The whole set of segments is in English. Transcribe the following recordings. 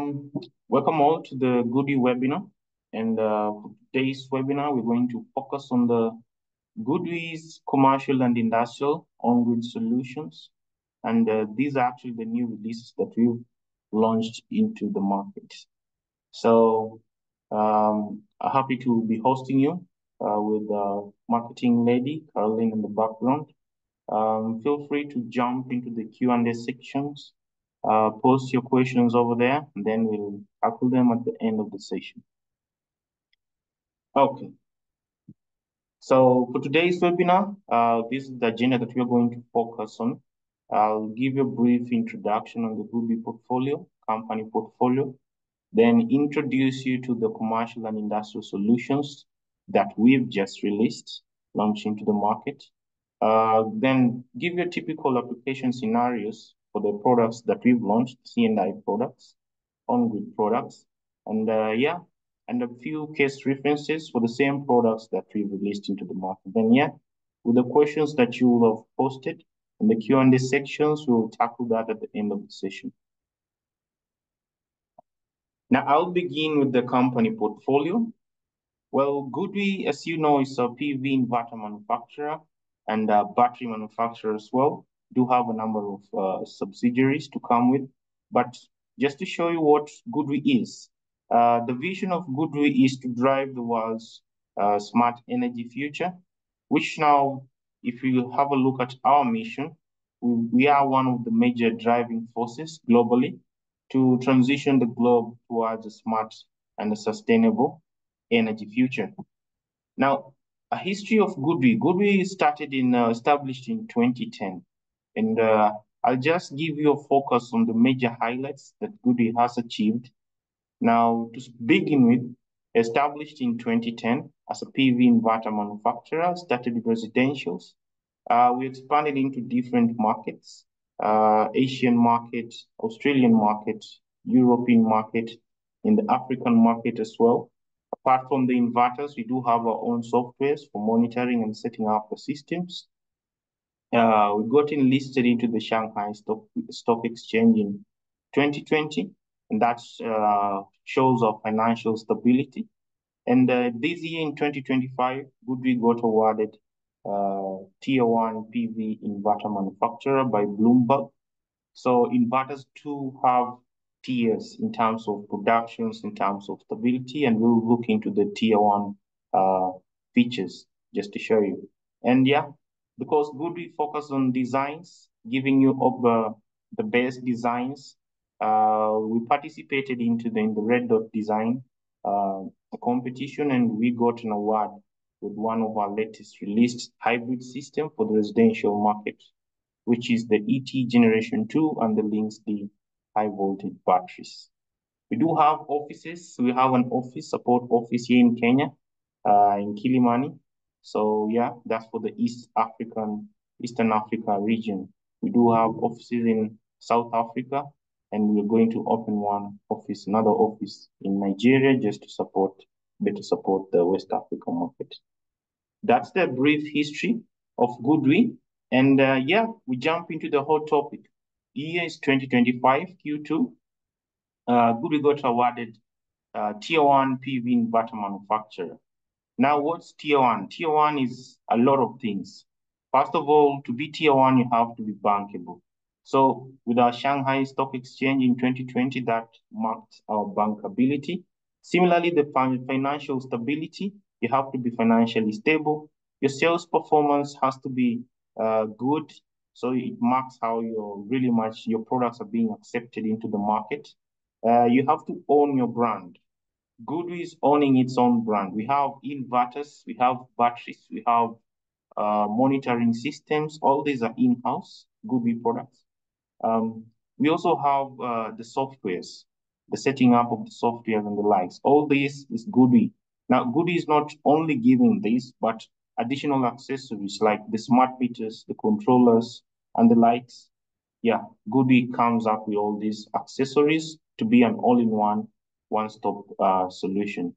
Um, Welcome all to the GoodWe webinar. And for today's webinar, we're going to focus on the GoodWe's commercial and industrial on-grid solutions. And these are actually the new releases that we've launched into the market. So I'm happy to be hosting you with marketing lady, Caroline, in the background. Feel free to jump into the Q&A sections, post your questions over there, and then we'll tackle them at the end of the session. Okay, so for today's webinar, this is the agenda that we're going to focus on. I'll give you a brief introduction on the GoodWe portfolio, company portfolio, then introduce you to the commercial and industrial solutions that we've just released, launched into the market. Then give you typical application scenarios for the products that we've launched, C&I products, on-grid products, and and a few case references for the same products that we've released into the market. Then with the questions that you will have posted in the Q&A sections, we will tackle that at the end of the session. Now, I'll begin with the company portfolio. Well, GoodWe, as you know, is a PV inverter manufacturer and a battery manufacturer as well. Do have a number of subsidiaries to come with. But just to show you what GoodWe is, the vision of GoodWe is to drive the world's smart energy future, which now, if you have a look at our mission, we are one of the major driving forces globally to transition the globe towards a smart and a sustainable energy future. Now, a history of GoodWe. GoodWe started established in 2010, and I'll just give you a focus on the major highlights that GoodWe has achieved. Now, to begin with, established in 2010 as a PV inverter manufacturer, started with residentials. We expanded into different markets, Asian market, Australian market, European market, in the African market as well. Apart from the inverters, we do have our own softwares for monitoring and setting up the systems. We got enlisted into the Shanghai Stock Exchange in 2020, and that shows our financial stability. And this year in 2025, GoodWe got awarded Tier 1 PV inverter manufacturer by Bloomberg. So inverters too have tiers in terms of productions, in terms of stability, and we'll look into the Tier 1 features just to show you. And because GoodWe focus on designs, giving you the best designs, we participated in the Red Dot Design competition, and we got an award with one of our latest released hybrid system for the residential market, which is the ET Generation 2 and the Lynx D high voltage batteries. We do have offices. We have an office, support office here in Kenya, in Kilimani. So that's for the Eastern Africa region. We do have offices in South Africa, and we're going to open another office in Nigeria just to better support the West African market. That's the brief history of GoodWe. And we jump into the hot topic. Year is 2025, Q2. GoodWe got awarded Tier 1 PV inverter manufacturer. Now, what's Tier 1? Tier 1 is a lot of things. First of all, to be Tier 1, you have to be bankable. So with our Shanghai Stock Exchange in 2020, that marked our bankability. Similarly, the financial stability, you have to be financially stable. Your sales performance has to be good. So it marks how your products are being accepted into the market. You have to own your brand. GoodWe is owning its own brand. We have inverters, we have batteries, we have monitoring systems. All these are in-house GoodWe products. We also have the softwares, the setting up of the software and the likes. All this is GoodWe. Now, GoodWe is not only giving this, but additional accessories like the smart meters, the controllers, and the likes. GoodWe comes up with all these accessories to be an all-in-one, one-stop solution.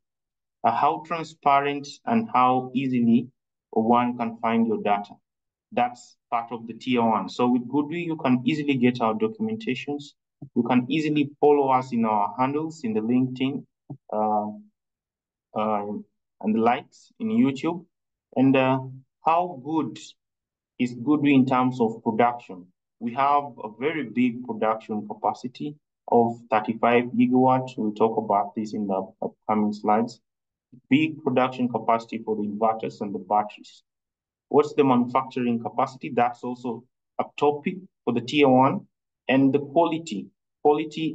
How transparent and how easily one can find your data. That's part of the Tier 1. So with GoodWe, you can easily get our documentations. You can easily follow us in our handles in the LinkedIn uh, uh, and the likes in YouTube. And how good is GoodWe in terms of production? We have a very big production capacity of 35 gigawatts. We'll talk about this in the upcoming slides. Big production capacity for the inverters and the batteries. What's the manufacturing capacity? That's also a topic for the tier one, and the quality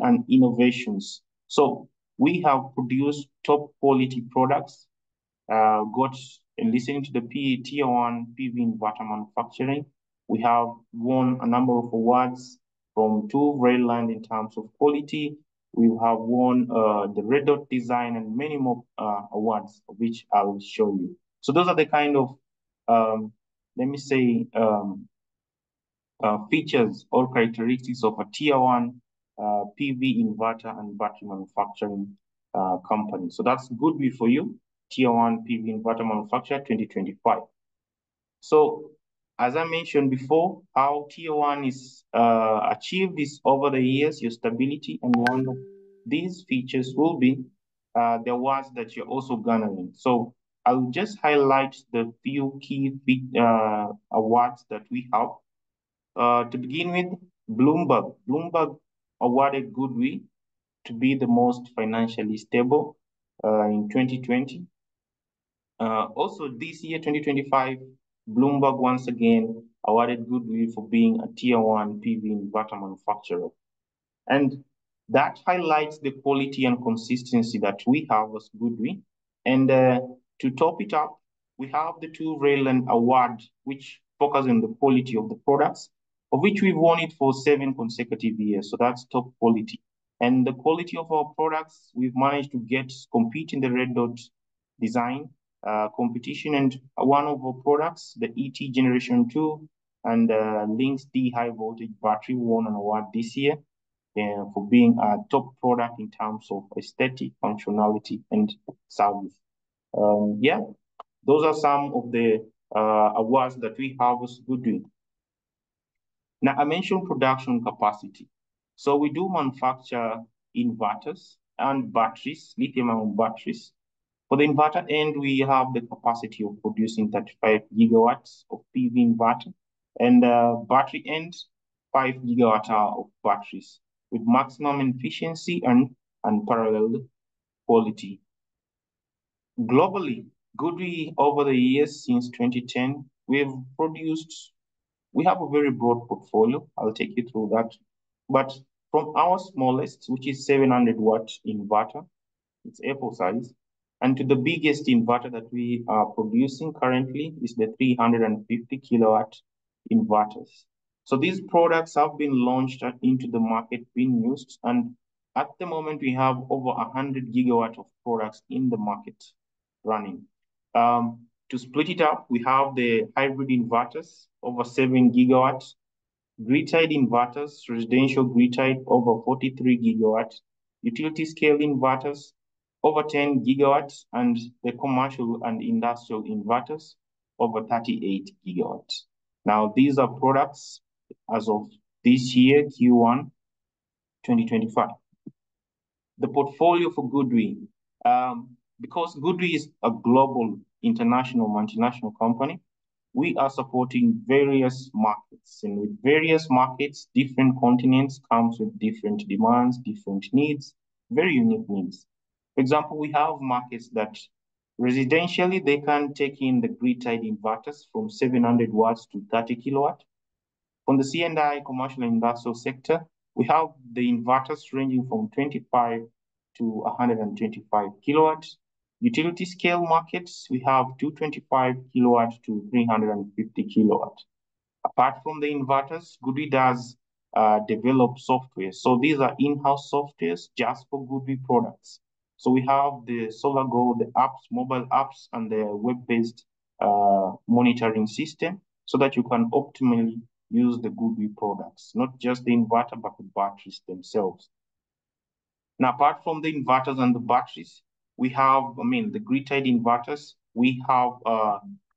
and innovations. So we have produced top quality products, got listening to the tier one PV inverter manufacturing. We have won a number of awards from two Redland in terms of quality. We have won the Red Dot design and many more awards, which I will show you. So those are the kind of, let me say, features or characteristics of a tier one PV inverter and battery manufacturing company. So that's GoodWe for you, tier one PV inverter manufacturer 2025. So as I mentioned before, how tier one is achieved is over the years, your stability, and one of these features will be the awards that you're also garnering. So I'll just highlight the few key awards that we have. To begin with, Bloomberg. Bloomberg awarded GoodWe to be the most financially stable in 2020. Also, this year, 2025, Bloomberg once again awarded GoodWe for being a tier one PV inverter manufacturer. And that highlights the quality and consistency that we have as GoodWe. And to top it up, we have the two Rayland Award, which focus on the quality of the products, of which we've won it for 7 consecutive years. So that's top quality. And the quality of our products, we've managed to compete in the Red Dot design competition. And one of our products, the ET Generation 2 and Lynx D high voltage battery, won an award this year for being a top product in terms of aesthetic, functionality, and service. Yeah, those are some of the awards that we have as GoodWe. Now, I mentioned production capacity. So we do manufacture inverters and batteries, lithium-ion batteries. For the inverter end, we have the capacity of producing 35 gigawatts of PV inverter, and battery end, 5 gigawatt hour of batteries with maximum efficiency and unparalleled quality. Globally, GoodWe over the years since 2010, we have a very broad portfolio. I'll take you through that. But from our smallest, which is 700-watt inverter, it's Apple size, and to the biggest inverter that we are producing currently is the 350 kilowatt inverters. So these products have been launched into the market, being used, and at the moment we have over 100 gigawatt of products in the market running. To split it up, we have the hybrid inverters, over 7 gigawatts, grid-tied inverters, residential grid-tied, over 43 gigawatts, utility scale inverters, over 10 gigawatts, and the commercial and industrial inverters, over 38 gigawatts. Now, these are products as of this year, Q1 2025. The portfolio for GoodWe, because GoodWe is a global, international, multinational company, we are supporting various markets, and with various markets, different continents comes with different demands, different needs, very unique needs. For example, we have markets that residentially, they can take in the grid-tied inverters from 700 watts to 30 kilowatt. From the C&I commercial and industrial sector, we have the inverters ranging from 25 to 125 kilowatts. Utility scale markets, we have 225 kilowatt to 350 kilowatt. Apart from the inverters, GoodWe does develop software. So these are in-house softwares just for GoodWe products. So we have the SolarGo, the apps, mobile apps, and the web-based monitoring system so that you can optimally use the GoodWe products, not just the inverter, but the batteries themselves. Now, apart from the inverters and the batteries, we have, the grid-tied inverters. We have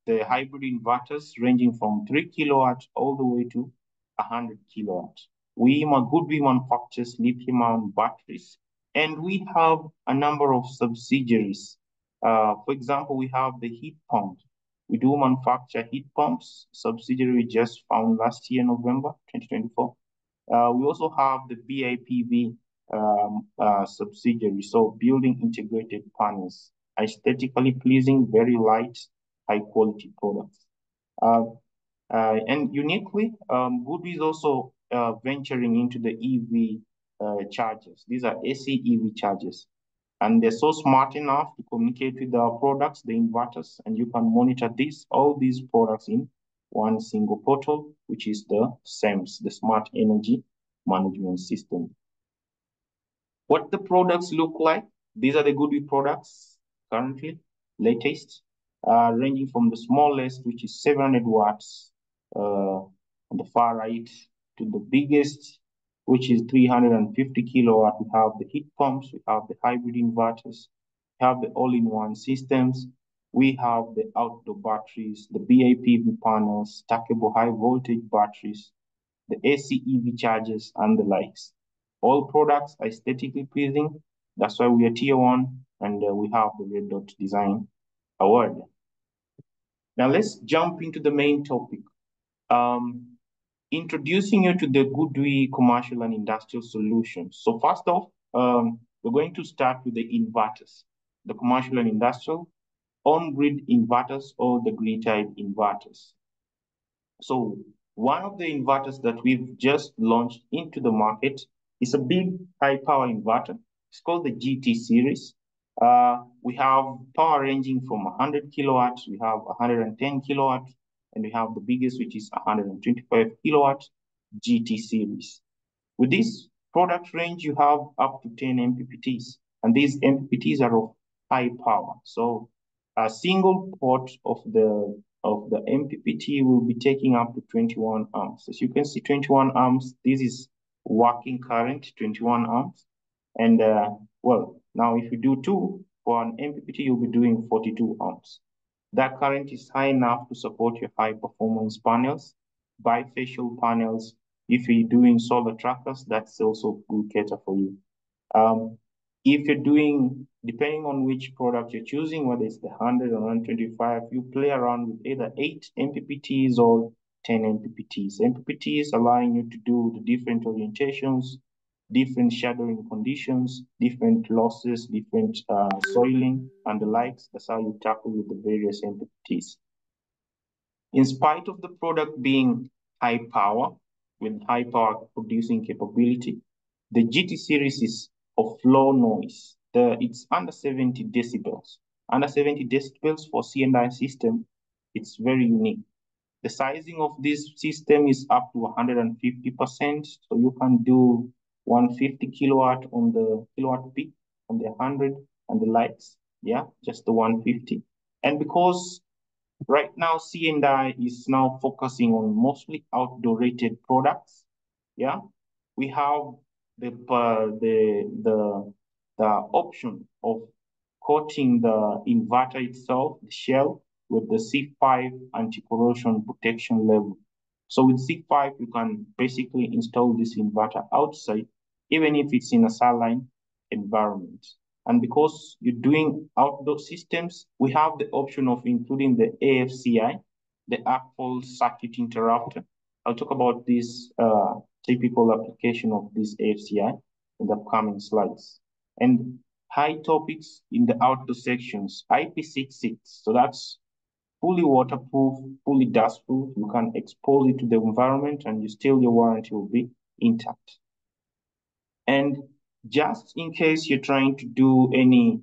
the hybrid inverters ranging from 3 kilowatts all the way to 100 kilowatts. GoodWe manufactures lithium-ion batteries, and we have a number of subsidiaries. For example, we have the heat pump. We do manufacture heat pumps, subsidiary just found last year, November 2024. We also have the BIPV subsidiary, so building integrated panels, aesthetically pleasing, very light, high quality products. And uniquely, GoodWe is also venturing into the EV chargers. These are AC EV chargers, and they're so smart enough to communicate with our products, the inverters, and you can monitor all these products in one single portal, which is the SEMS, the Smart Energy Management System. What the products look like, these are the GoodWe products currently, latest, ranging from the smallest, which is 700 watts on the far right, to the biggest, which is 350 kilowatt. We have the heat pumps, we have the hybrid inverters, we have the all-in-one systems, we have the outdoor batteries, the BIPV panels, stackable high voltage batteries, the AC EV chargers, and the likes. All products are aesthetically pleasing. That's why we are tier one, and we have the Red Dot Design Award. Now let's jump into the main topic. Introducing you to the GoodWe commercial and industrial solutions. So first off, we're going to start with the inverters, the commercial and industrial, on-grid inverters or the grid-tied inverters. So one of the inverters that we've just launched into the market is a big high power inverter. It's called the GT series. We have power ranging from 100 kilowatts, we have 110 kilowatts, and we have the biggest, which is 125 kilowatts GT series. With this product range, you have up to 10 MPPTs, and these MPPTs are of high power. So a single port of the MPPT will be taking up to 21 amps. As you can see, 21 amps, this is working current, 21 amps. And well, now if you do two for an MPPT, you'll be doing 42 amps. That current is high enough to support your high performance panels, bifacial panels. If you're doing solar trackers, that's also good cater for you. If you're doing, depending on which product you're choosing, whether it's the 100 or 125, you play around with either 8 MPPTs or 10 MPPTs. MPPTs allowing you to do the different orientations, different shadowing conditions, different losses, different soiling, and the likes. That's how you tackle with the various MPPTs. In spite of the product being high power, with high power producing capability, the GT series is of low noise. It's under 70 decibels. Under 70 decibels for C&I system, it's very unique. The sizing of this system is up to 150%. So you can do 150 kilowatt on the kilowatt peak, on the 100 and the lights. Yeah, just the 150. And because right now C&I is now focusing on mostly outdoor rated products, yeah, we have the option of coating the inverter itself, the shell, with the C5 anti-corrosion protection level. So with C5, you can basically install this inverter outside, even if it's in a saline environment. And because you're doing outdoor systems, we have the option of including the AFCI, the arc fault circuit interrupter. I'll talk about this typical application of this AFCI in the upcoming slides. And high topics in the outdoor sections, IP66. So that's fully waterproof, fully dustproof. You can expose it to the environment and your warranty will be intact. And just in case you're trying to do any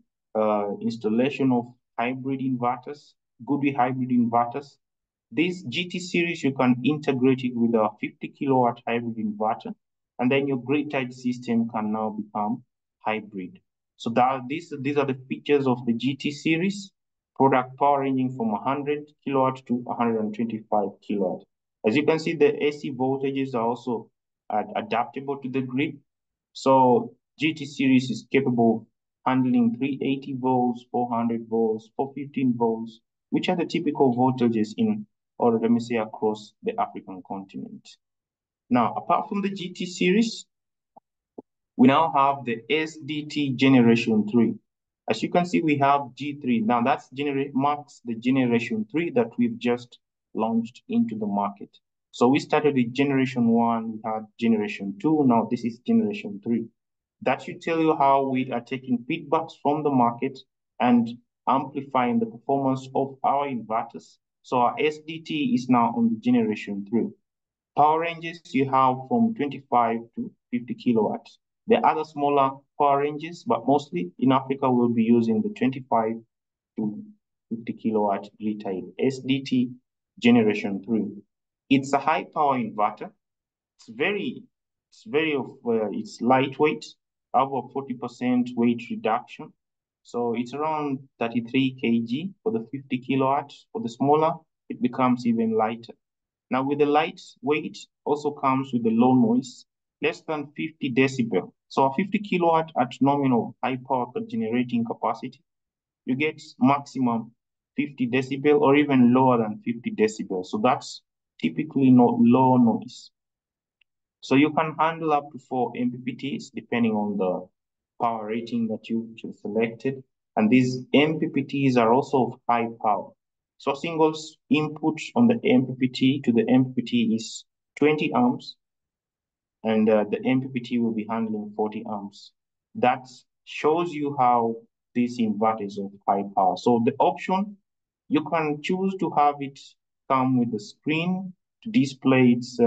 installation of hybrid inverters, GoodWe hybrid inverters, this GT series, you can integrate it with a 50 kilowatt hybrid inverter, and then your grid-tied system can now become hybrid. So these are the features of the GT series, product power ranging from 100 kilowatt to 125 kilowatt. As you can see, the AC voltages are also adaptable to the grid. So GT series is capable of handling 380 volts, 400 volts, 415 volts, which are the typical voltages in, or let me say, across the African continent. Now, apart from the GT series, we now have the SDT Generation 3. As you can see, we have G3. Now, that's marks the Generation 3 that we've just launched into the market. So we started with Generation 1, we had Generation 2, now this is Generation 3. That should tell you how we are taking feedbacks from the market and amplifying the performance of our inverters. So our SDT is now on the Generation 3. Power ranges you have from 25 to 50 kilowatts. There are other smaller power ranges, but mostly in Africa, we'll be using the 25 to 50 kilowatt grid-tied SDT Generation 3. It's a high power inverter. It's lightweight, about 40% weight reduction. So it's around 33 kg for the 50 kilowatts. For the smaller, it becomes even lighter. Now, with the light weight also comes with the low noise, less than 50 decibel. So a 50 kilowatt at nominal high power generating capacity, you get maximum 50 decibel or even lower than 50 decibel. So that's typically not low noise. So you can handle up to 4 MPPTs depending on the power rating that you selected. And these MPPTs are also of high power. So single input on the MPPT to the MPPT is 20 amps, and the MPPT will be handling 40 amps. That shows you how this inverter is of high power. So the option, you can choose to have it come with the screen to display its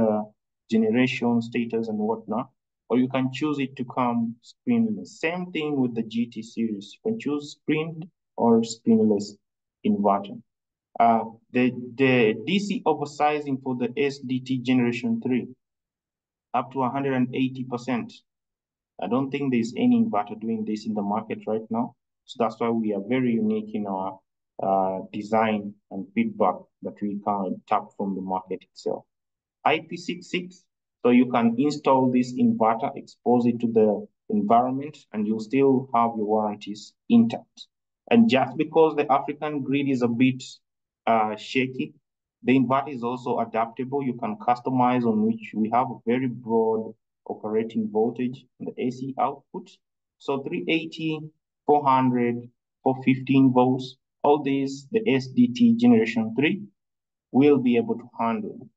generation status and whatnot, or you can choose it to come screenless. Same thing with the GT series. You can choose screened or screenless inverter. The DC oversizing for the SDT Generation 3 up to 180%. I don't think there's any inverter doing this in the market right now. So that's why we are very unique in our design and feedback that we can tap from the market itself. IP66, so you can install this inverter, expose it to the environment, and you'll still have your warranties intact. And just because the African grid is a bit shaky, the inverter is also adaptable. You can customize on which we have a very broad operating voltage in the AC output. So 380, 400, 415 volts, all these, the SDT Generation 3 will be able to handle.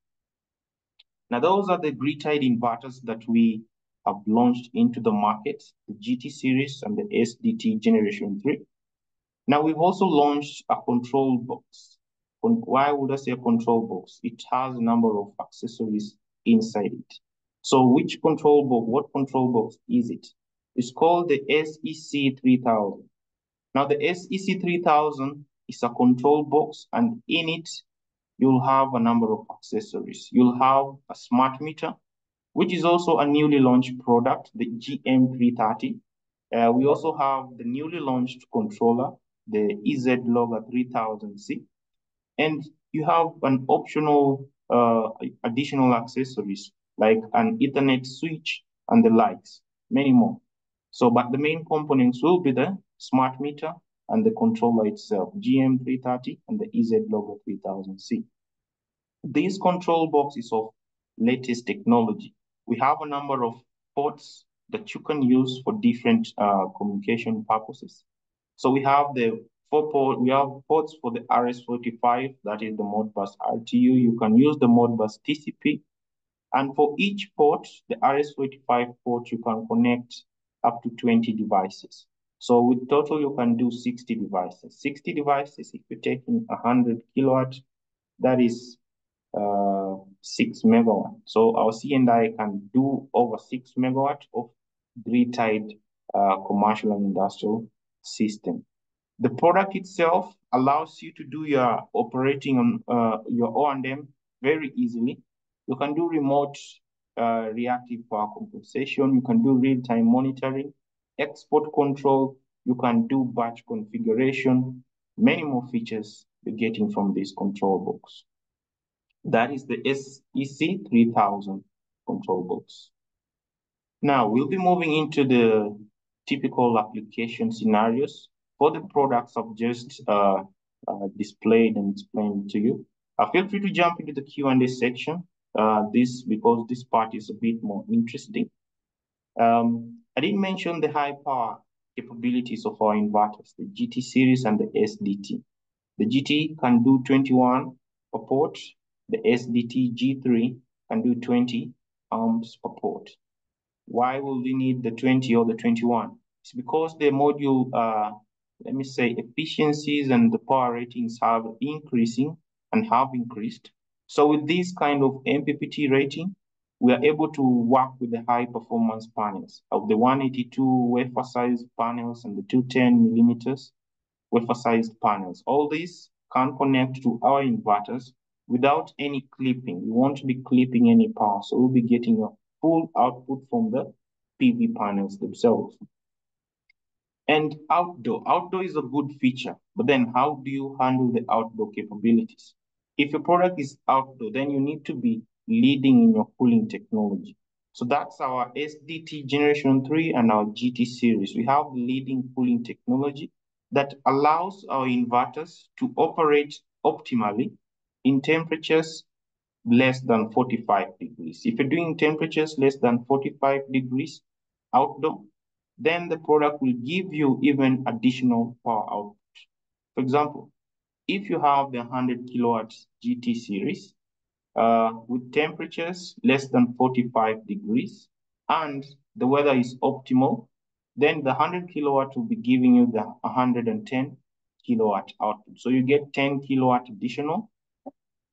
Now, those are the grid-tied inverters that we have launched into the market, the GT series and the SDT Generation 3. Now, we've also launched a control box. Why would I say a control box? It has a number of accessories inside it. So which control box, what control box is it? It's called the SEC3000. Now, the SEC3000 is a control box, and in it, you'll have a number of accessories. You'll have a smart meter, which is also a newly launched product, the GM330. We also have the newly launched controller, the EZ-Logger 3000C. And you have an optional additional accessories like an Ethernet switch and the likes, many more. So, but the main components will be the smart meter and the controller itself, GM330 and the EZ-Logger 3000C. This control box is of latest technology. We have a number of ports that you can use for different communication purposes. So we have we have ports for the RS-45, that is the Modbus RTU. You can use the Modbus TCP. And for each port, the RS-45 port, you can connect up to 20 devices. So with total, you can do 60 devices. 60 devices, if you're taking 100 kilowatts, that is 6 megawatt. So our C&I can do over 6 megawatt of grid-tied commercial and industrial system. The product itself allows you to do your operating on your O&M very easily. You can do remote reactive power compensation. You can do real-time monitoring, export control. You can do batch configuration. Many more features you're getting from this control box. That is the SEC3000 control box. Now, we'll be moving into the typical application scenarios for the products I've just displayed and explained to you. Feel free to jump into the Q&A section this because this part is a bit more interesting. I didn't mention the high power capabilities of our inverters, the GT series and the SDT. The GT can do 21 per port. The SDT G3 can do 20 amps per port. Why will we need the 20 or the 21? It's because the module, let me say, efficiencies and the power ratings have increasing and have increased. So with this kind of MPPT rating, we are able to work with the high performance panels of the 182 wafer size panels and the 210 millimeters wafer sized panels. All these can connect to our inverters without any clipping. We won't be clipping any power, so we'll be getting a full output from the PV panels themselves. And outdoor is a good feature, but then how do you handle the outdoor capabilities? If your product is outdoor, then you need to be leading in your cooling technology. So that's our SDT Generation 3 and our GT series. We have leading cooling technology that allows our inverters to operate optimally in temperatures less than 45 degrees. If you're doing temperatures less than 45 degrees outdoor, then the product will give you even additional power output. For example, if you have the 100 kilowatts GT series with temperatures less than 45 degrees and the weather is optimal, then the 100 kilowatt will be giving you the 110 kilowatt output. So you get 10 kilowatt additional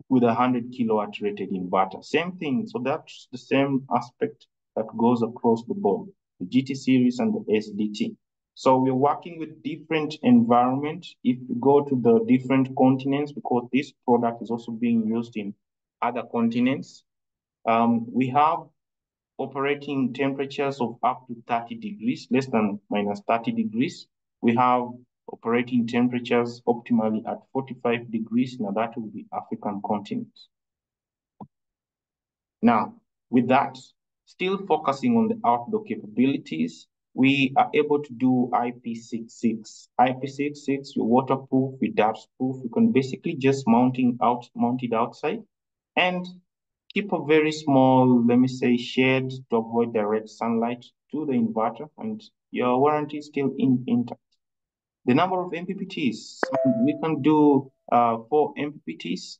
with a 100 kilowatt rated inverter. Same thing. So that's the same aspect that goes across the board, the GT series and the SDT. So we're working with different environments. If you go to the different continents, because this product is also being used in other continents, we have operating temperatures of up to 30 degrees, less than minus 30 degrees. We have operating temperatures optimally at 45 degrees. Now that will be African continent. Now, with that, still focusing on the outdoor capabilities, we are able to do IP66. IP66, you're waterproof, you're dustproof. You can basically just mount it outside and keep a very small, let me say, shade to avoid direct sunlight to the inverter, and your warranty is still intact. The number of MPPTs, we can do 4 MPPTs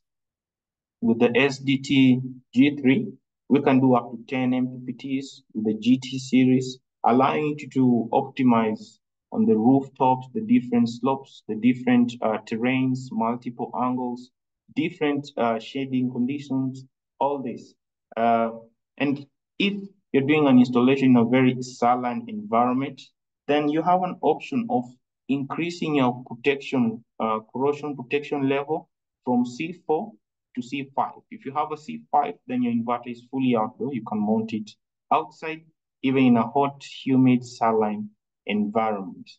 with the SDT G3. We can do up to 10 MPPTs with the GT series, allowing you to optimize on the rooftops, the different slopes, the different terrains, multiple angles, different shading conditions, all this. And if you're doing an installation in a very saline environment, then you have an option of increasing your protection, corrosion protection level from C4 to C5. If you have a C5, then your inverter is fully outdoor. You can mount it outside, even in a hot, humid, saline environment.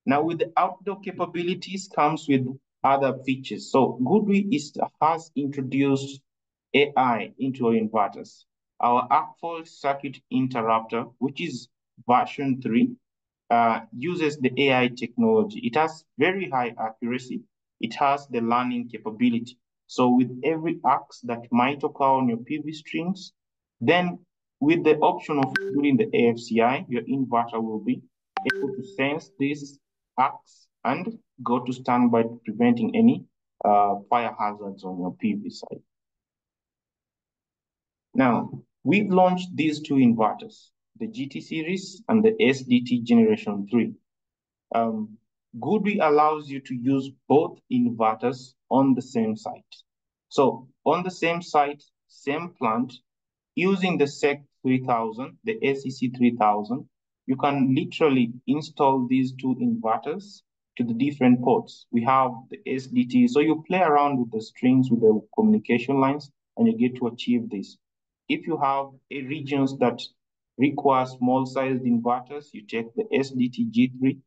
Now, with the outdoor capabilities comes with other features. So GoodWe has introduced AI into our inverters. Our Arc circuit interrupter, which is version 3, uses the AI technology. It has very high accuracy. It has the learning capability. So with every arcs that might occur on your PV strings, then with the option of including the AFCI, your inverter will be able to sense these arcs and go to standby, preventing any fire hazards on your PV side. Now, we've launched these 2 inverters, the GT series and the SDT Generation 3. GoodWe allows you to use both inverters on the same site. So on the same site, same plant, using the SEC 3000, the SEC 3000, you can literally install these 2 inverters to the different ports. We have the SDT, so you play around with the strings, with the communication lines, and you get to achieve this. If you have regions that require small-sized inverters, you take the SDT G3,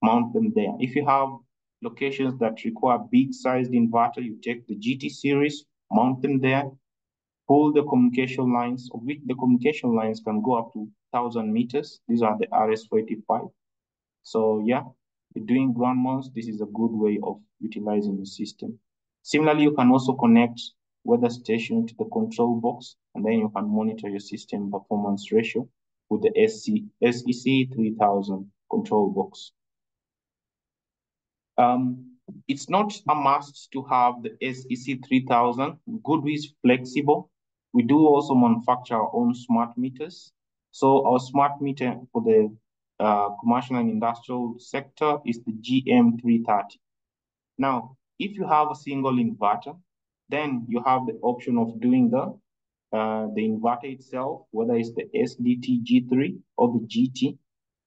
mount them there. If you have locations that require big-sized inverter, you take the GT series, mount them there, pull the communication lines, of which the communication lines can go up to 1,000 meters. These are the RS-485. So yeah, if you're doing ground mounts, this is a good way of utilizing the system. Similarly, you can also connect weather station to the control box, and then you can monitor your system performance ratio with the SEC 3000 control box. It's not a must to have the SEC 3000. GoodWe is flexible. We do also manufacture our own smart meters. So our smart meter for the commercial and industrial sector is the GM330. Now, if you have a single inverter, then you have the option of doing the inverter itself, whether it's the SDT G3 or the GT,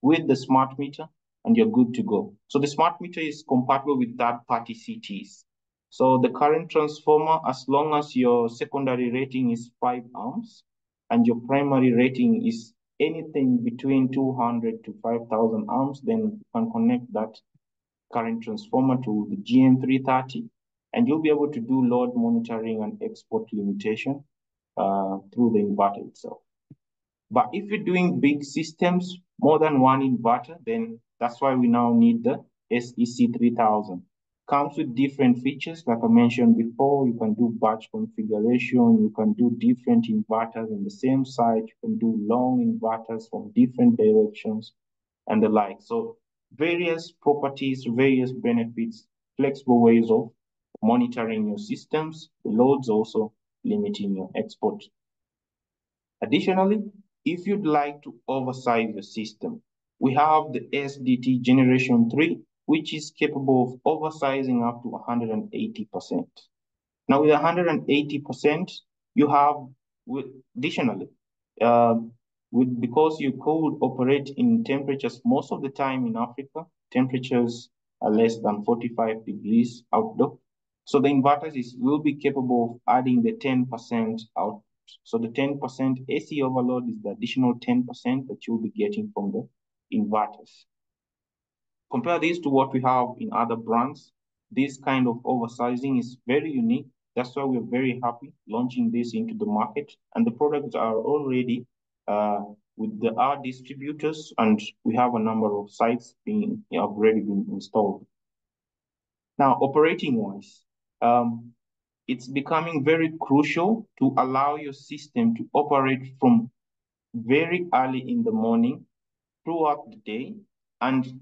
with the smart meter, and you're good to go. So the smart meter is compatible with third-party CTs. So the current transformer, as long as your secondary rating is 5 amps and your primary rating is anything between 200 to 5,000 amps, then you can connect that current transformer to the GM330, and you'll be able to do load monitoring and export limitation through the inverter itself. But if you're doing big systems, more than one inverter, then that's why we now need the SEC 3000. Comes with different features, like I mentioned before. You can do batch configuration, you can do different inverters in the same site, you can do long inverters from different directions, and the like. So various properties, various benefits, flexible ways of monitoring your systems, the loads also limiting your export. Additionally, if you'd like to oversize your system, we have the SDT Generation 3, which is capable of oversizing up to 180%. Now, with 180%, you have, additionally, because you could operate in temperatures most of the time in Africa, temperatures are less than 45 degrees outdoor. So the inverters will be capable of adding the 10% out. So the 10% AC overload is the additional 10% that you'll be getting from the inverters. Compare this to what we have in other brands. This kind of oversizing is very unique. That's why we're very happy launching this into the market. And the products are already with our distributors, and we have a number of sites have already been installed. Now, operating-wise, it's becoming very crucial to allow your system to operate from very early in the morning throughout the day, and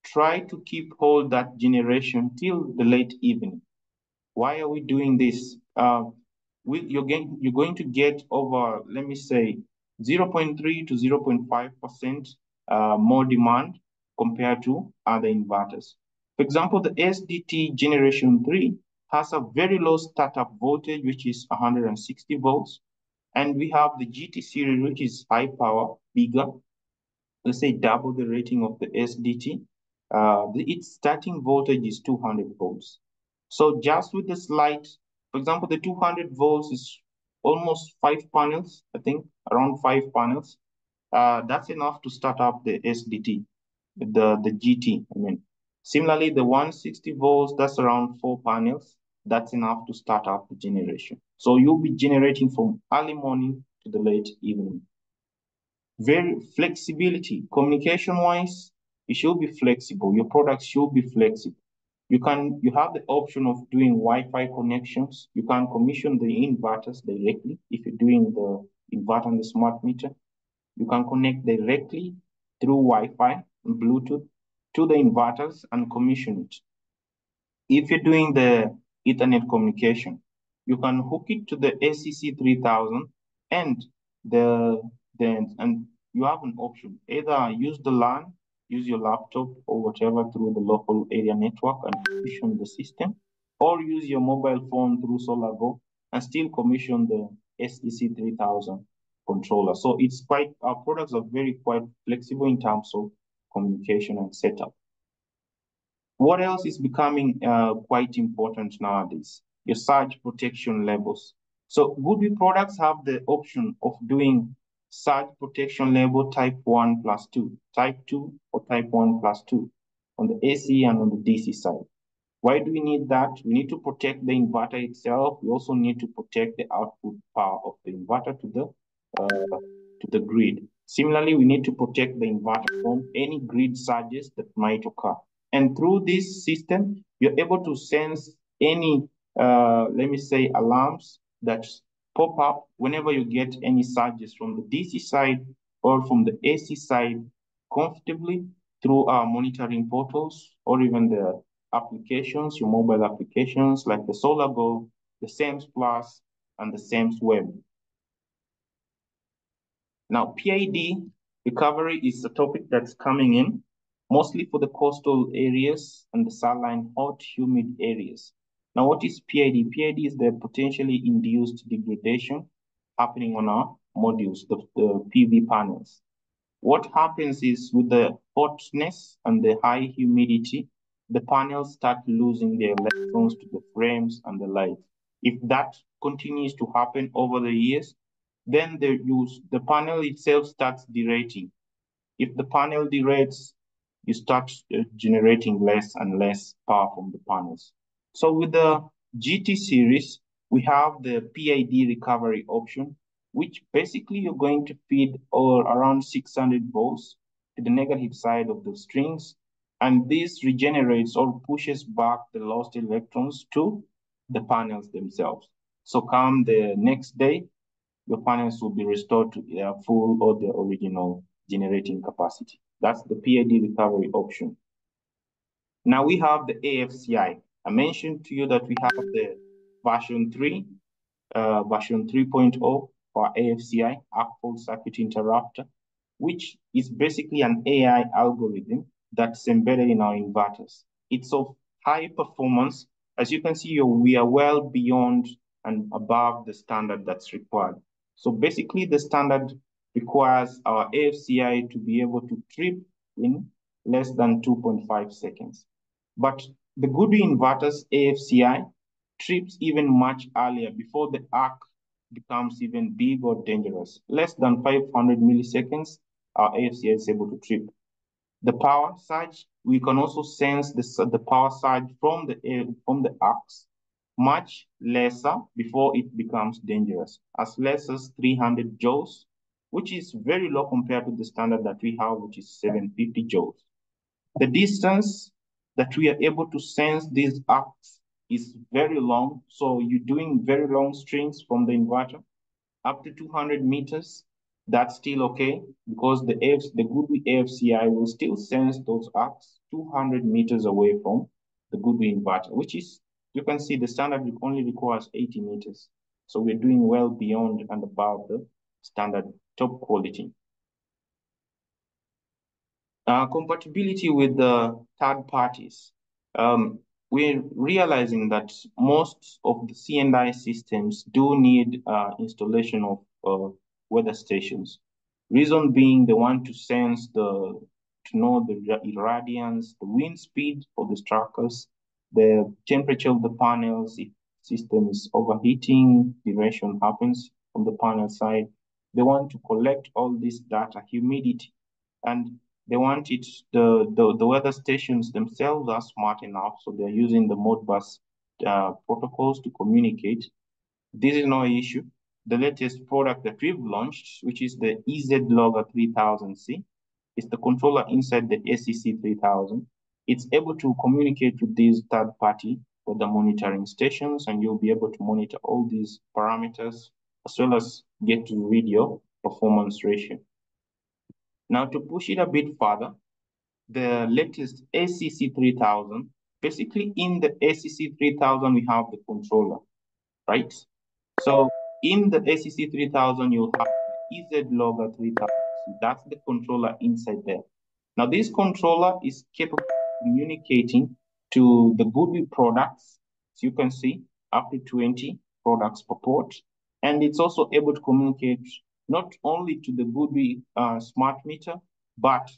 try to keep hold that generation till the late evening. Why are we doing this? You're going to get over, let me say, 0.3 to 0.5% more demand compared to other inverters. For example, the SDT Generation 3 has a very low startup voltage, which is 160 volts. And we have the GT series, which is high power, bigger, let's say double the rating of the SDT. Its starting voltage is 200 volts. So just with the slight, for example, the 200 volts is almost 5 panels, I think, around 5 panels. That's enough to start up the SDT, the GT, I mean. Similarly, the 160 volts, that's around 4 panels. That's enough to start up the generation. So you'll be generating from early morning to the late evening. Very flexibility, communication-wise, it should be flexible. Your product should be flexible. You have the option of doing Wi-Fi connections. You can commission the inverters directly. If you're doing the inverter and the smart meter, you can connect directly through Wi-Fi and Bluetooth to the inverters and commission it. If you're doing the Ethernet communication, you can hook it to the SEC 3000 and and you have an option. Either use the LAN, use your laptop or whatever through the local area network and commission the system, or use your mobile phone through SolarGo and still commission the SEC 3000 controller. So our products are quite flexible in terms of communication and setup. What else is becoming quite important nowadays? Your surge protection levels. So GoodWe products have the option of doing surge protection level type 1 plus 2, type 2 or type 1 plus 2 on the AC and on the DC side. Why do we need that? We need to protect the inverter itself. We also need to protect the output power of the inverter to the grid. Similarly, we need to protect the inverter from any grid surges that might occur. And through this system, you're able to sense any, let me say, alarms that pop up whenever you get any surges from the DC side or from the AC side comfortably through our monitoring portals or even the applications, your mobile applications like the SolarGo, the SAMS Plus, and the SAMS Web. Now, PID recovery is a topic that's coming in mostly for the coastal areas and the saline, hot, humid areas. Now, what is PID? PID is the potentially induced degradation happening on our modules, the PV panels. What happens is with the hotness and the high humidity, the panels start losing their electrons to the frames and the light. If that continues to happen over the years, then the panel itself starts derating. If the panel derates, you start generating less and less power from the panels. So with the GT series, we have the PID recovery option, which basically you're going to feed around 600 volts to the negative side of the strings, and this regenerates or pushes back the lost electrons to the panels themselves. So come the next day, your panels will be restored to their full or their original generating capacity. That's the PID recovery option. Now we have the AFCI. I mentioned to you that we have the version 3, version 3.0 for AFCI, Arc Fault Circuit Interrupter, which is basically an AI algorithm that's embedded in our inverters. It's of high performance. As you can see, we are well beyond and above the standard that's required. So basically, the standard requires our AFCI to be able to trip in less than 2.5 seconds. But the GoodWe inverters AFCI trips even much earlier before the arc becomes even big or dangerous. Less than 500 milliseconds, our AFCI is able to trip. The power surge, we can also sense the power surge from the arcs much lesser before it becomes dangerous, as less as 300 joules, which is very low compared to the standard that we have, which is 750 joules. The distance that we are able to sense these arcs is very long. So you're doing very long strings from the inverter up to 200 meters. That's still okay because the GoodWe AFCI will still sense those arcs 200 meters away from the GoodWe inverter, which is, you can see the standard only requires 80 meters. So we're doing well beyond and above the standard top quality. Compatibility with the third parties. We're realizing that most of the C&I systems do need installation of weather stations. Reason being, they want to sense to know the irradiance, the wind speed for the trackers, the temperature of the panels, if system is overheating, duration happens from the panel side. They want to collect all this data, humidity, and they want it, the weather stations themselves are smart enough, so they're using the Modbus protocols to communicate. This is no issue. The latest product that we've launched, which is the EZ-Logger 3000C, is the controller inside the ACC 3000. It's able to communicate with these third-party weather monitoring stations, and you'll be able to monitor all these parameters as well as get to read your performance ratio. Now, to push it a bit further, the latest ACC 3000, basically in the ACC 3000, we have the controller, right? So in the ACC 3000, you'll have the EZ-Logger 3000. That's the controller inside there. Now, this controller is capable of communicating to the GoodWe products. As you can see, up to 20 products per port. And it's also able to communicate not only to the GoodWe smart meter, but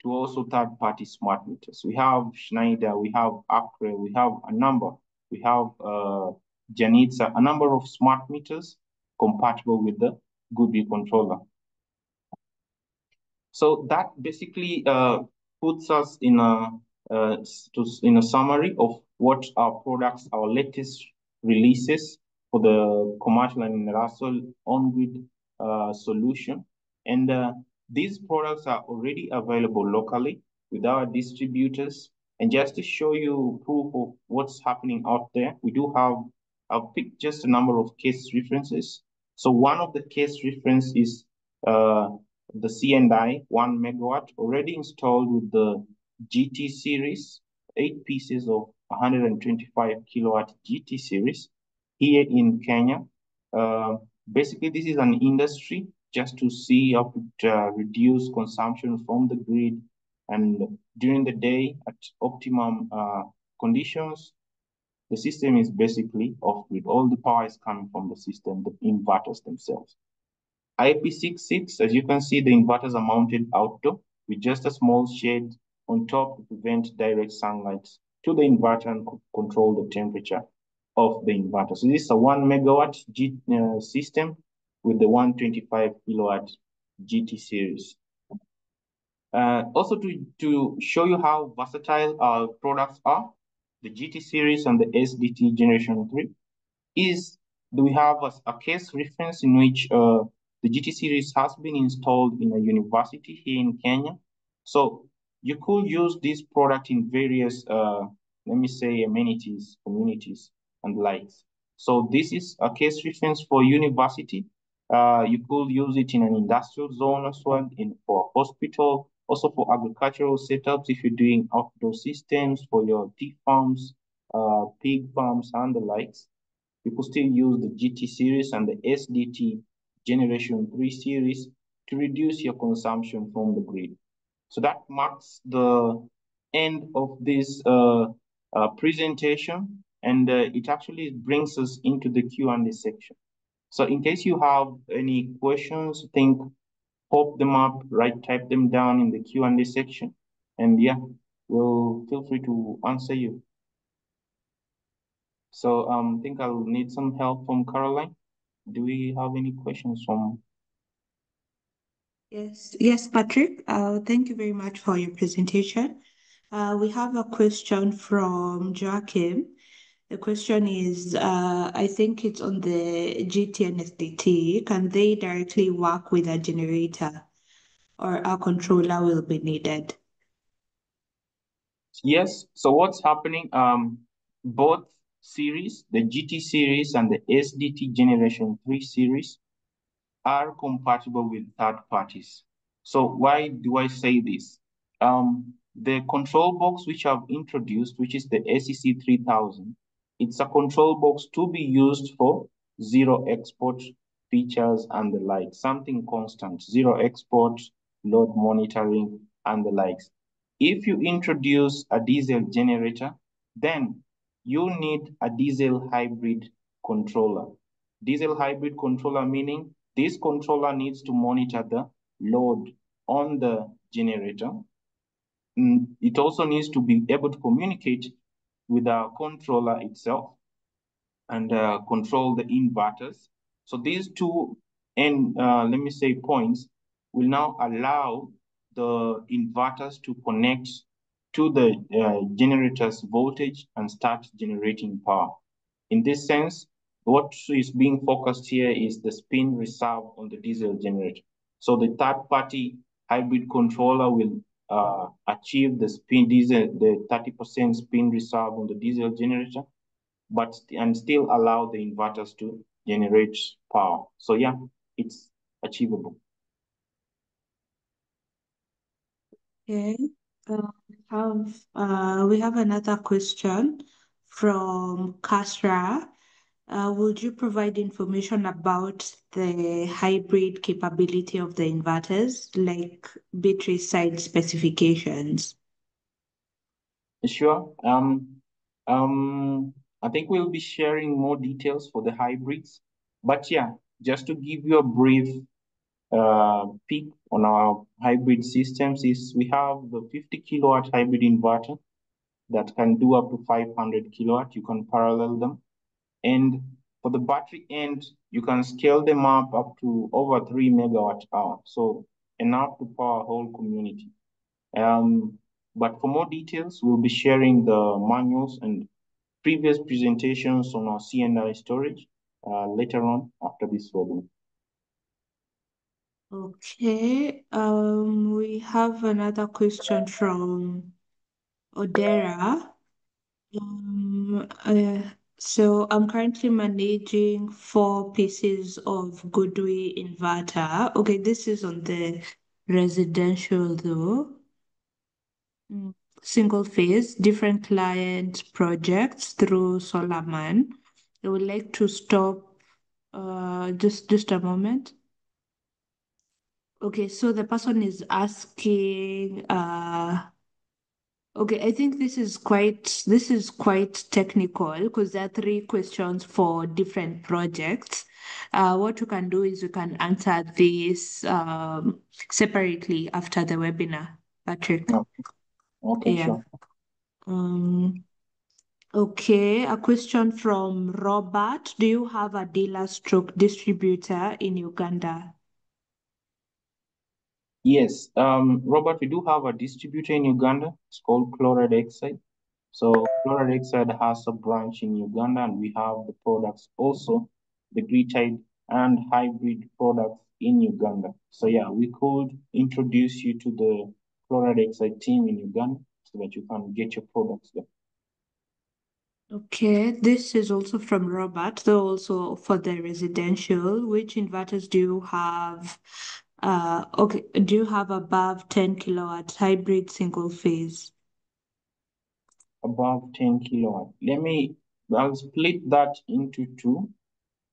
to also third-party smart meters. We have Schneider, we have Acre, we have a number. We have Janitza, a number of smart meters compatible with the GoodWe controller. So that basically puts us in a summary of what our products, our latest releases for the commercial and industrial on-grid solution. And these products are already available locally with our distributors. And just to show you proof of what's happening out there, we do have I've picked just a number of case references. So one of the case reference is uh, the C&I 1 megawatt already installed with the GT series, 8 pieces of 125 kilowatt GT series here in Kenya. Uh, Basically, this is an industry just to see how to reduce consumption from the grid and during the day at optimum conditions. The system is basically off grid. All the power is coming from the system, the inverters themselves. IP66, as you can see, the inverters are mounted outdoor with just a small shade on top to prevent direct sunlight to the inverter and control the temperature of the inverter. So this is a 1 megawatt system with the 125 kilowatt GT series. Also to show you how versatile our products are, the GT series and the SDT Generation 3 is we have a case reference in which the GT series has been installed in a university here in Kenya. So you could use this product in various, let me say, amenities, communities, and likes. So this is a case reference for university. You could use it in an industrial zone as well, for hospital, also for agricultural setups if you're doing outdoor systems for your tea farms, pig farms, and the likes. You could still use the GT series and the SDT Generation 3 series to reduce your consumption from the grid. So that marks the end of this presentation, and it actually brings us into the Q&A section. So in case you have any questions, pop them up, type them down in the Q&A section, and yeah, we'll feel free to answer you. So I think I'll need some help from Caroline. Do we have any questions from? Yes, Patrick. Thank you very much for your presentation. We have a question from Joachim. The question is, I think it's on the GT and SDT. Can they directly work with a generator or a controller will be needed? Yes. So what's happening? Both series, the GT series and the SDT Generation 3 series, are compatible with third parties. So why do I say this? The control box which I've introduced, which is the SEC 3000, it's a control box to be used for zero export features and the like, something constant, zero export, load monitoring, and the likes. If you introduce a diesel generator, then you need a diesel hybrid controller. Diesel hybrid controller meaning this controller needs to monitor the load on the generator. It also needs to be able to communicate with the controller itself and control the inverters. So these two, and let me say points, will now allow the inverters to connect to the generator's voltage and start generating power. In this sense, what is being focused here is the spin reserve on the diesel generator. So the third-party hybrid controller will achieve the spin diesel, the 30% spin reserve on the diesel generator, and still allow the inverters to generate power. So yeah, it's achievable. Okay. We have another question from Kasra. Would you provide information about the hybrid capability of the inverters, like battery side specifications? Sure. I think we'll be sharing more details for the hybrids. But yeah, just to give you a brief peek on our hybrid systems is we have the 50 kilowatt hybrid inverter that can do up to 500 kilowatt. You can parallel them. And for the battery end, you can scale them up to over 3 megawatt hour. So enough to power a whole community. But for more details, we'll be sharing the manuals and previous presentations on our CNI storage later on after this webinar. Okay. We have another question from Odera. So I'm currently managing 4 pieces of GoodWe inverter. Okay, this is on the residential though. Mm. Single phase, different client projects through SolarMan. I would like to stop just a moment. Okay, so the person is asking okay, I think this is quite technical because there are 3 questions for different projects. What you can do is you can answer this separately after the webinar, Patrick. No. Okay, Yeah. sure. Um, okay, a question from Robert. Do you have a dealer stroke distributor in Uganda? Yes, Robert, we do have a distributor in Uganda. It's called Chloride Exide. So Chloride Exide has a branch in Uganda, and we have the products also, the Gritide and hybrid products in Uganda. So yeah, we could introduce you to the Chloride Exide team in Uganda so that you can get your products there. Okay, this is also from Robert, though also for the residential. Which inverters do you have? Okay, do you have above 10 kilowatt hybrid single phase? Above 10 kilowatt. I'll split that into two.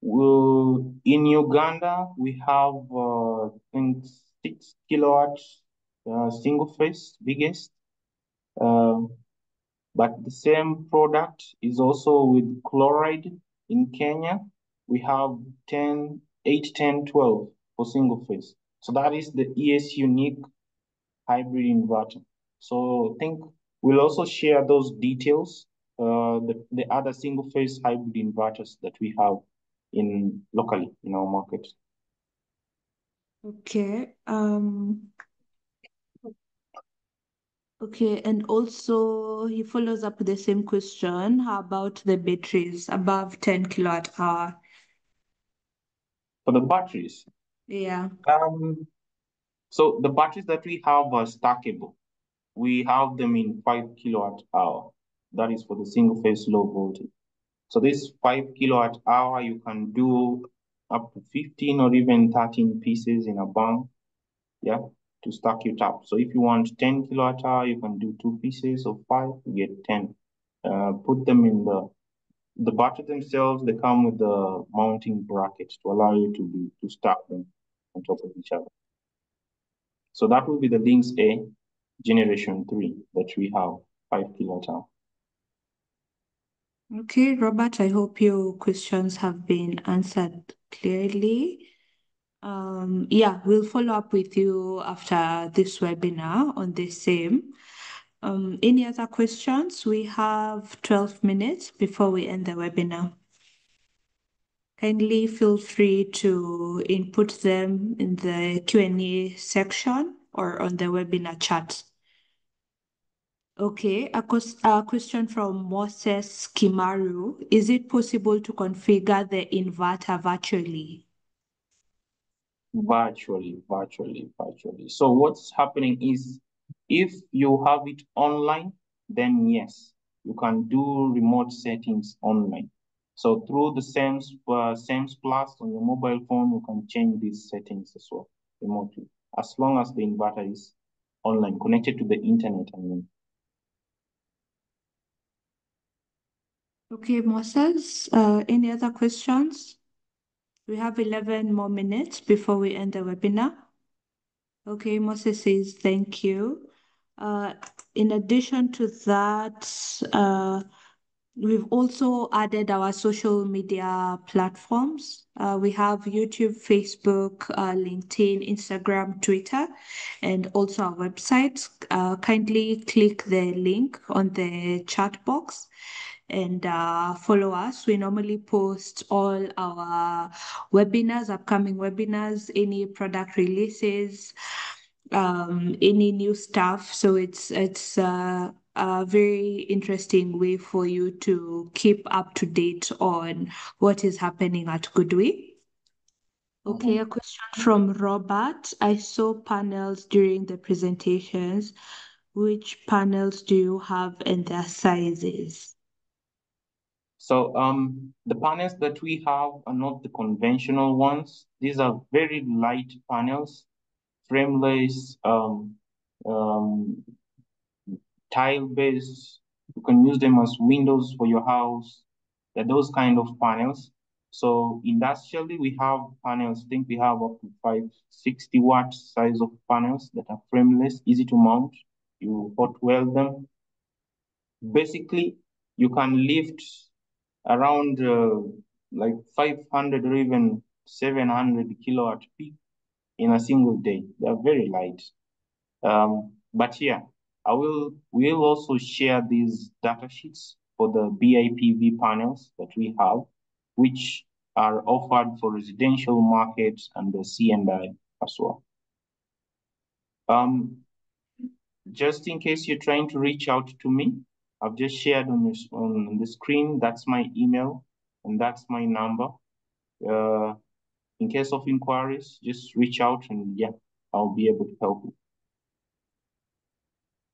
In Uganda, we have, I think, 6 kilowatts single phase, biggest. Uh, but the same product is also with chloride in Kenya. We have 10, 8, 10, 12 for single phase. So that is the ES unique hybrid inverter. So I think we'll also share those details, the other single phase hybrid inverters that we have in locally in our market. Okay. Okay, and also he follows up with the same question. How about the batteries above 10 kilowatt hour? For the batteries, Yeah. um, so the batteries that we have are stackable. We have them in 5 kilowatt hour. That is for the single phase low voltage. So this 5 kilowatt hour, you can do up to 15 or even 13 pieces in a bank, yeah, to stack it up. So if you want 10 kilowatt hour, you can do 2 pieces of 5, you get 10. Put them in the battery themselves, they come with the mounting brackets to allow you to stack them on top of each other. So that will be the Lynx A generation 3 that we have, 5 kilowatt hour. Okay, Robert, I hope your questions have been answered clearly. Yeah, we'll follow up with you after this webinar on the same. Any other questions? We have 12 minutes before we end the webinar. Kindly feel free to input them in the Q&A section or on the webinar chat. Okay, a question from Moses Kimaru. Is it possible to configure the inverter virtually? Virtually. So what's happening is if you have it online, then yes, you can do remote settings online. So through the SAMS Plus on your mobile phone, you can change these settings as well remotely, as long as the inverter is online, connected to the internet, I mean. Okay, Moses, any other questions? We have 11 more minutes before we end the webinar. Okay, Moses says thank you. Uh, in addition to that, we've also added our social media platforms. We have YouTube, Facebook, LinkedIn, Instagram, Twitter, and also our website. Kindly click the link on the chat box and follow us. We normally post all our webinars, upcoming webinars, any product releases, any new stuff. So it's a very interesting way for you to keep up to date on what is happening at GoodWe. Okay, Mhm. a question from Robert. I saw panels during the presentations. Which panels do you have and their sizes? So the panels that we have are not the conventional ones. These are very light panels, frameless, um, tile based. You can use them as windows for your house. They're those kind of panels. So industrially, we have panels. I think we have up to 560-watt size of panels that are frameless, easy to mount. You hot weld them. Basically, you can lift around like 500 or even 700 kilowatt peak in a single day. They are very light. But yeah, we'll also share these data sheets for the BIPV panels that we have, which are offered for residential markets and the C&I as well. Um, just in case you're trying to reach out to me, I've just shared on the screen. That's my email and that's my number. Uh, in case of inquiries, just reach out and yeah, I'll be able to help you.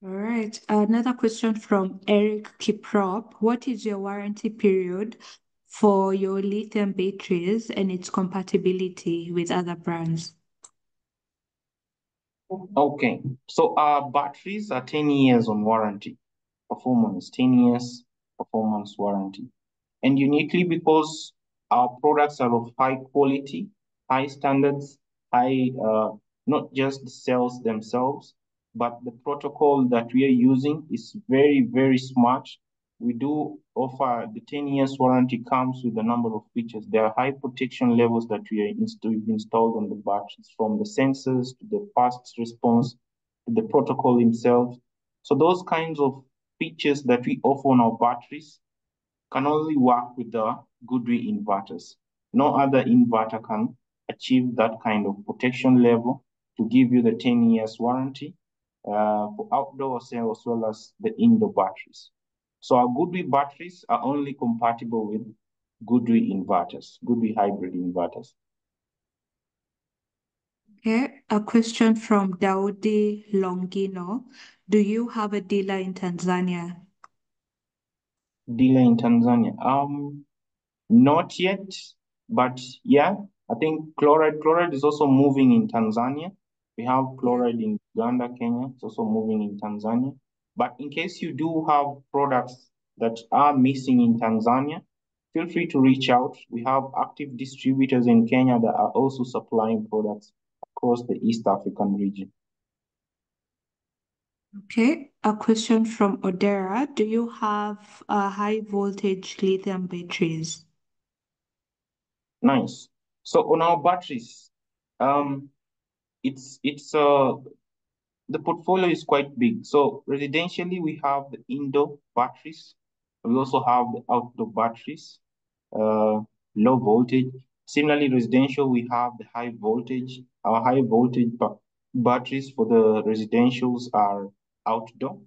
All right. Another question from Eric Kiprop. What is your warranty period for your lithium batteries and its compatibility with other brands? Okay, so our batteries are 10 years on warranty, performance, 10 years performance warranty. And uniquely because our products are of high quality, high standards, high, not just the cells themselves, but the protocol that we are using is very, very smart. We do offer the 10 years warranty comes with a number of features. There are high protection levels that we've installed on the batteries, from the sensors to the fast response to the protocol itself. So those kinds of features that we offer on our batteries can only work with the GoodWe inverters. No other inverter can achieve that kind of protection level to give you the 10 years warranty for outdoor sales as well as the indoor batteries. So our GoodWe batteries are only compatible with GoodWe inverters, GoodWe hybrid inverters. Okay. A question from Daudi Longino. Do you have a dealer in Tanzania? Dealer in Tanzania. Not yet, but yeah, I think chloride is also moving in Tanzania. We have Yeah. chloride in Uganda, Kenya. It's also moving in Tanzania. But in case you do have products that are missing in Tanzania, feel free to reach out. We have active distributors in Kenya that are also supplying products across the East African region. Okay. A question from Odera. Do you have high voltage lithium batteries? Nice. So on our batteries, um, it's the portfolio is quite big. So residentially, we have the indoor batteries. We also have the outdoor batteries, uh, low voltage. Similarly, residential, we have the high voltage. Our high voltage batteries for the residentials are outdoor.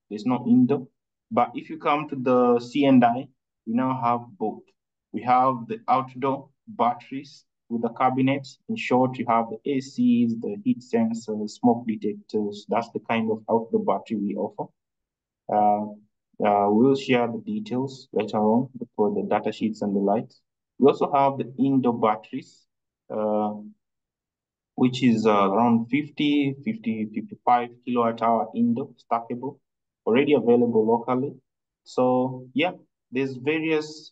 There's no indoor. But if you come to the C&I, we now have both. We have the outdoor batteries with the cabinets. In short, you have the ACs, the heat sensors, smoke detectors. That's the kind of outdoor battery we offer. Uh, we'll share the details later on for the data sheets and the lights. We also have the indoor batteries. Which is around 55 kilowatt hour indoor stackable, already available locally. So yeah, there's various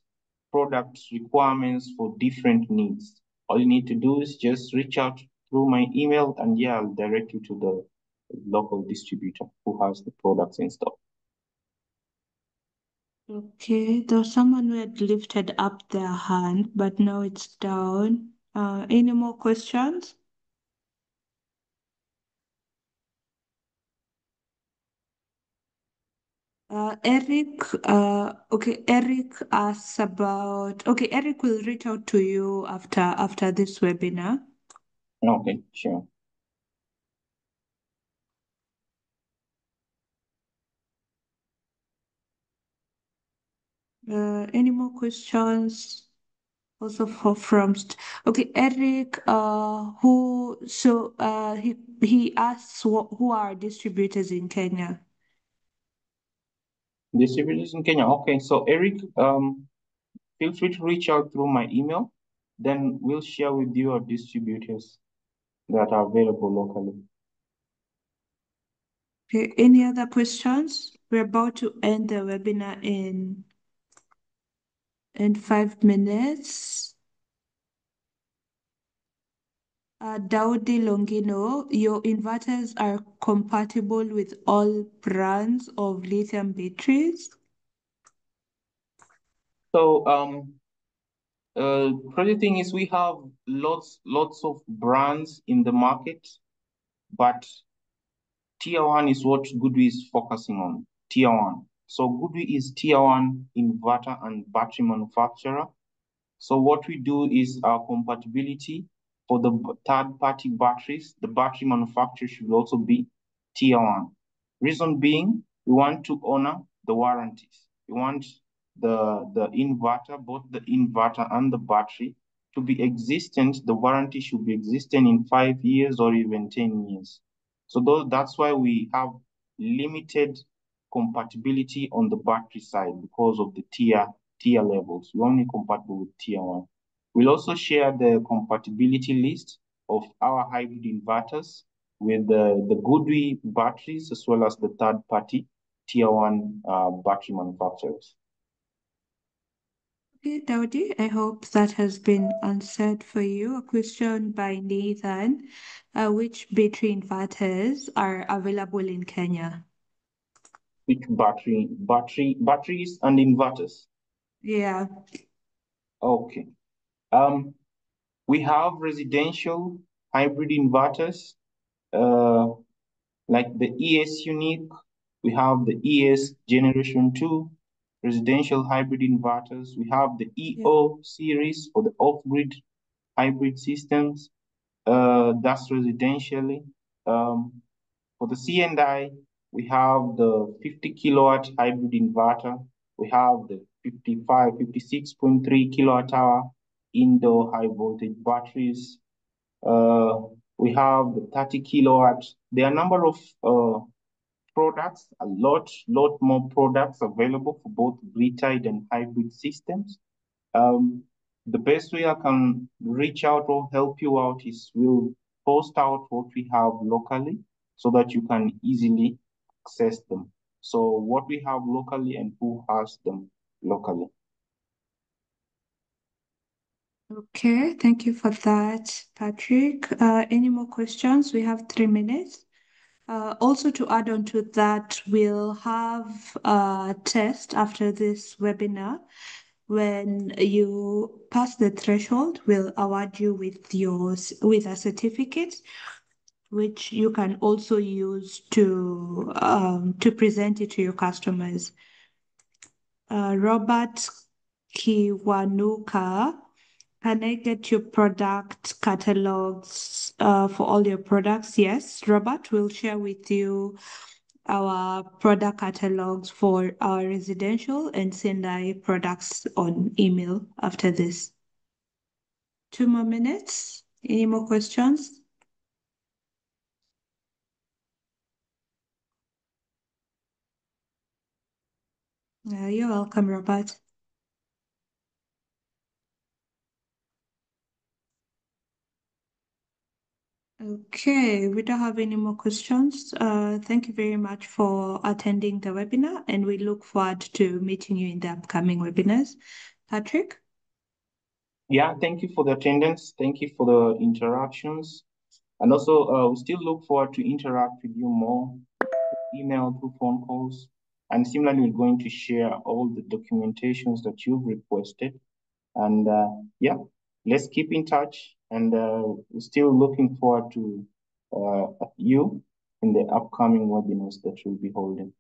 product requirements for different needs. All you need to do is just reach out through my email and yeah, I'll direct you to the local distributor who has the products in stock. Okay, there's someone who had lifted up their hand, but now it's down. Any more questions? Eric asks about, okay, Eric will reach out to you after this webinar. Okay, sure. Any more questions? Also okay, Eric, he asks who are distributors in Kenya? Distributors in Kenya. Okay, so Eric, feel free to reach out through my email. Then we'll share with you our distributors that are available locally. Okay, any other questions? We're about to end the webinar in 5 minutes. Daudi Longino, your inverters are compatible with all brands of lithium batteries? So crazy thing is we have lots of brands in the market, but tier one is what GoodWe is focusing on. Tier one. So GoodWe is tier one inverter and battery manufacturer. So what we do is our compatibility for the third-party batteries. The battery manufacturer should also be tier one. Reason being, we want to honor the warranties. We want the inverter, both the inverter and the battery, to be existent. The warranty should be existent in 5 years or even 10 years. So that's why we have limited compatibility on the battery side because of the tier levels. We're only compatible with tier one. We'll also share the compatibility list of our hybrid inverters with the GoodWe batteries as well as the third-party tier one battery manufacturers. Okay, Daudi, I hope that has been answered for you. A question by Nathan. Which battery inverters are available in Kenya? Which batteries and inverters? Yeah. Okay. We have residential hybrid inverters, like the ES Unique. We have the ES Generation 2 residential hybrid inverters. We have the Yeah. EO series for the off-grid hybrid systems. That's residentially. For the C&I, we have the 50 kilowatt hybrid inverter. We have the 56.3 kilowatt hour indoor high voltage batteries. We have the 30 kilowatts. There are a number of products, a lot more products available for both grid-tied and hybrid systems. The best way I can reach out or help you out is we'll post out what we have locally so that you can easily access them. So what we have locally and who has them locally. Okay, thank you for that, Patrick. Any more questions? We have 3 minutes. Also, to add on to that, we'll have a test after this webinar. When you pass the threshold, we'll award you with a certificate, which you can also use to present it to your customers. Robert Kiwanuka, can I get your product catalogs for all your products? Yes, Robert will share with you our product catalogs for our residential and Sendai products on email after this. 2 more minutes. Any more questions? You're welcome, Robert. Okay, we don't have any more questions. Thank you very much for attending the webinar, and we look forward to meeting you in the upcoming webinars. Patrick? Yeah, thank you for the attendance. Thank you for the interactions. And also, we still look forward to interact with you more, email, through phone calls. And similarly, we're going to share all the documentations that you've requested. And yeah, let's keep in touch. And we're still looking forward to you in the upcoming webinars that we'll be holding.